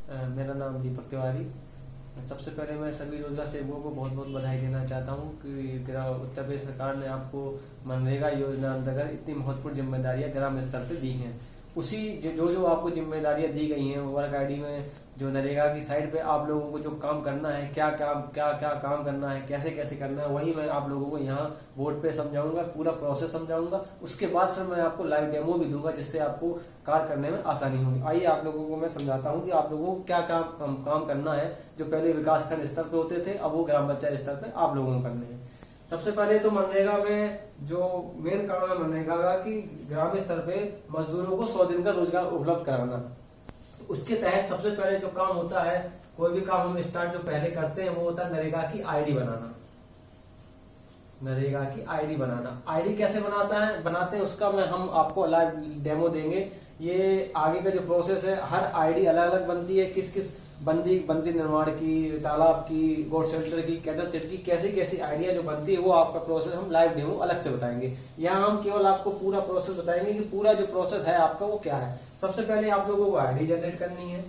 मेरा नाम दीपक तिवारी। सबसे पहले मैं सभी रोजगार सेवकों को बहुत बहुत बधाई देना चाहता हूँ कि उत्तर प्रदेश सरकार ने आपको मनरेगा योजना अंतर्गत इतनी महत्वपूर्ण जिम्मेदारियां ग्राम स्तर पर दी हैं। उसी जो आपको जिम्मेदारियां दी गई हैं वर्क आईडी में, जो नरेगा की साइड पे आप लोगों को जो काम करना है, क्या काम करना है, कैसे कैसे करना है, वही मैं आप लोगों को यहाँ बोर्ड पे समझाऊंगा, पूरा प्रोसेस समझाऊंगा। उसके बाद फिर मैं आपको लाइव डेमो भी दूंगा जिससे आपको कार्य करने में आसानी होगी। आइए आप लोगों को मैं समझाता हूँ कि आप लोगों को क्या काम करना है। जो पहले विकासखंड स्तर पे होते थे, अब वो ग्राम पंचायत स्तर पे आप लोगों को करने हैं। सबसे पहले तो मनरेगा में जो मेन काम है मनरेगा का कि ग्रामीण स्तर पे मजदूरों को 100 दिन का रोजगार उपलब्ध कराना। उसके तहत सबसे पहले जो काम होता है, कोई भी काम हम स्टार्ट जो पहले करते हैं वो होता है नरेगा की आईडी बनाना। नरेगा की आईडी बनाना, आईडी कैसे बनाते हैं उसका हम आपको लाइव डेमो देंगे। ये आगे का जो प्रोसेस है, हर आईडी अलग अलग बनती है, किस किस बंदी निर्माण की, तालाब की, गोड शेल्टर की, कैटल सेट की, कैसी कैसी आइडिया जो बनती है वो आपका प्रोसेस हम लाइव डेमो अलग से बताएंगे। यहाँ हम केवल आपको पूरा प्रोसेस बताएंगे कि पूरा जो प्रोसेस है आपका वो क्या है। सबसे पहले आप लोगों को आईडी जनरेट करनी है।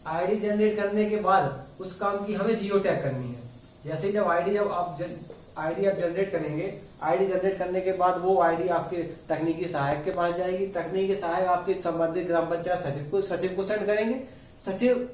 आईडी जनरेट करने के बाद उस काम की हमें जियो टैग करनी है। जैसे जब आईडी आप जनरेट करेंगे, आईडी जनरेट करने के बाद वो आईडी आपके तकनीकी सहायक के पास जाएगी। तकनीकी सहायक आपके संबंधित ग्राम पंचायत सचिव को सेंड करेंगे। सचिव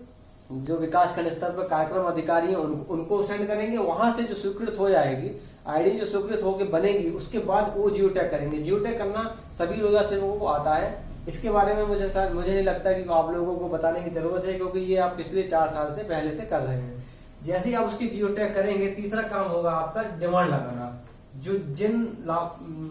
जो विकास खंड स्तर पर कार्यक्रम अधिकारी हैं उनको सेंड करेंगे। वहां से जो स्वीकृत हो जाएगी आईडी, जो स्वीकृत होकर बनेगी, उसके बाद वो जियो टैग करेंगे। जियो टैग करना सभी रोजगार सेवकों को आता है। इसके बारे में मुझे नहीं लगता कि आप लोगों को बताने की जरूरत है, क्योंकि ये आप पिछले 4 साल से पहले से कर रहे हैं। जैसे ही आप उसकी जियो टैग करेंगे, तीसरा काम होगा आपका डिमांड लगाना। जो जिन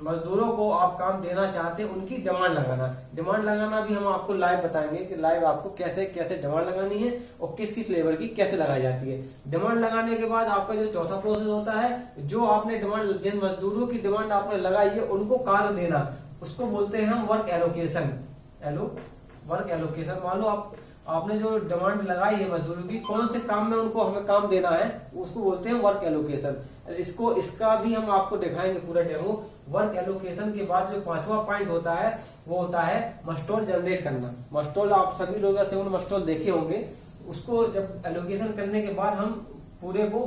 मजदूरों को आप काम देना चाहते हैं उनकी डिमांड लगाना। डिमांड लगाना भी हम आपको लाइव बताएंगे कि लाइव आपको कैसे कैसे डिमांड लगानी है और किस किस लेबर की कैसे लगाई जाती है। डिमांड लगाने के बाद आपका जो चौथा प्रोसेस होता है, जो आपने डिमांड, जिन मजदूरों की डिमांड आपने लगाई है उनको कार्य देना, उसको बोलते हैं हम वर्क एलोकेशन। वर्क एलोकेशन, मान लो आपने जो डिमांड लगाई है मजदूरों की, कौन से काम में उनको हमें काम देना है, उसको बोलते हैं वर्क एलोकेशन। इसका भी हम आपको दिखाएंगे पूरा डेमो। वर्क एलोकेशन के बाद जो 5वां पॉइंट होता है वो होता है मस्टोल जनरेट करना। मस्टोल आप सभी लोग से मस्टोल देखे होंगे। उसको जब एलोकेशन करने के बाद हम पूरे को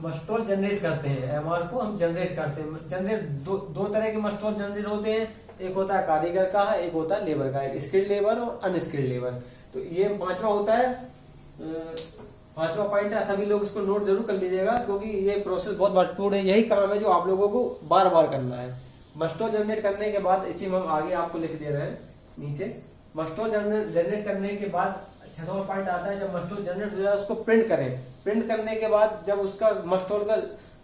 मस्टोल जनरेट करते हैं। एमआर को हम जनरेट करते हैं। दो तरह के मस्टोल जनरेट होते हैं, एक होता है कारीगर का है, एक होता है लेबर का, एक स्किल्ड लेबर और अनस्किल्ड लेबर। तो ये 5वां होता है, 5वां पॉइंट है। सभी लोग इसको नोट जरूर कर लीजिएगा, क्योंकि ये प्रोसेस बहुत महत्वपूर्ण है। यही काम है जो आप लोगों को बार बार करना है। मस्टोल जनरेट करने के बाद, इसी में हम आगे आपको लिख दे रहे हैं नीचे। मस्टोल जनरेट करने के बाद 6वां पॉइंट आता है, जब मस्टोल जनरेट हो जाए उसको प्रिंट करें। प्रिंट करने के बाद जब उसका मस्टोल का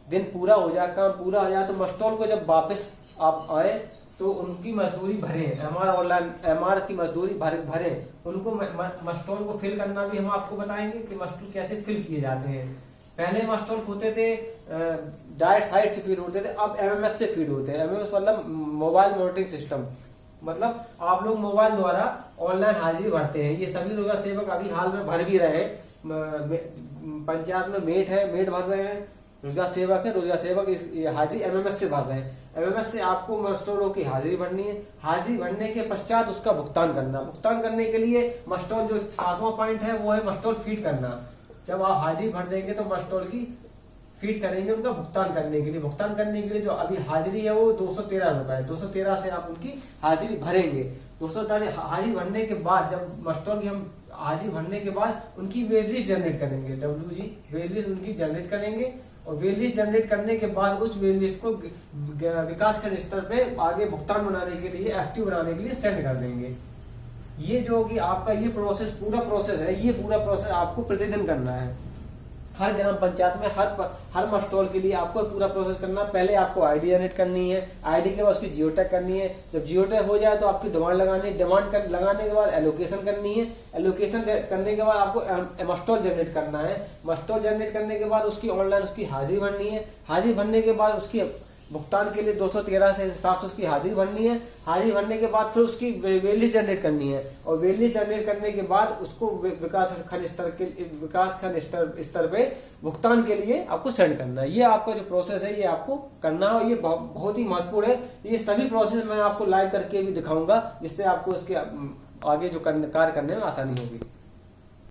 दिन पूरा हो जाए, काम पूरा हो जाए, तो मस्टोल को जब वापस आप आए तो उनकी मजदूरी भरें, एमआर की मजदूरी भरें। उनको मस्टोल को फिल करना भी हम आपको बताएंगे कि मस्टोल कैसे फिल किए जाते हैं। पहले मस्टोल होते थे डायरेक्ट साइट से फीड होते थे, अब एमएमएस से फीड होते हैं। एमएमएस मतलब मोबाइल मॉनिटरिंग सिस्टम, मतलब आप लोग मोबाइल द्वारा ऑनलाइन हाजिरी भरते हैं। ये सभी रोजगार सेवक अभी हाल में भर भी रहे हैं। पंचायत में मेट भर रहे हैं, रोजगार सेवक इस हाजिरी एमएमएस से भर रहे हैं। एमएमएस से आपको मस्टोलों की हाजिरी भरनी है। हाजिरी भरने के पश्चात उसका भुगतान करना। भुगतान करने के लिए मस्टोल, जो 7वां पॉइंट है वो है मस्टोल फीड करना। जब आप हाजिरी भर देंगे तो मस्टोल की फीड करेंगे उनका भुगतान करने के लिए। भुगतान करने के लिए जो अभी हाजिरी है वो 213 रुपए है। 213 से आप उनकी हाजिरी भरेंगे। 213 हाजिरी भरने के बाद, जब मस्टोल की हम हाजिरी भरने के बाद उनकी वेज लिस्ट जनरेट करेंगे। WG वेज लिस्ट उनकी जनरेट करेंगे और वेज लिस्ट जनरेट करने के बाद उस वेज लिस्ट को विकास खंड स्तर पे आगे भुगतान बनाने के लिए, FT बनाने के लिए सेंड कर देंगे। ये जो कि आपका ये प्रोसेस, पूरा प्रोसेस है, ये पूरा प्रोसेस आपको प्रतिदिन करना है। हर ग्राम पंचायत में हर मस्टोल के लिए आपको पूरा प्रोसेस करना। पहले आपको आईडी जनरेट करनी है, आईडी के बाद उसकी जियो टैग करनी है। जब जियो टैग हो जाए तो आपकी डिमांड लगानी है। लगाने के बाद एलोकेशन करनी है। एलोकेशन करने के बाद आपको मस्टोल जनरेट करना है। मस्टोल जनरेट करने के बाद उसकी ऑनलाइन उसकी हाजिरी भरनी है। हाजिरी भरने के बाद उसकी भुगतान के लिए 213 से हिसाब से उसकी हाजिरी भरनी है। हाजिरी भरने के बाद फिर उसकी वेज लिस्ट जनरेट करनी है और वेज लिस्ट जनरेट करने के बाद उसको विकास खंड स्तर पे भुगतान के लिए आपको सेंड करना है। ये आपका जो प्रोसेस है ये आपको करना है। ये बहुत ही महत्वपूर्ण है। ये सभी प्रोसेस मैं आपको लाइव करके भी दिखाऊंगा, जिससे आपको इसके आगे जो कार्य करने में आसानी होगी।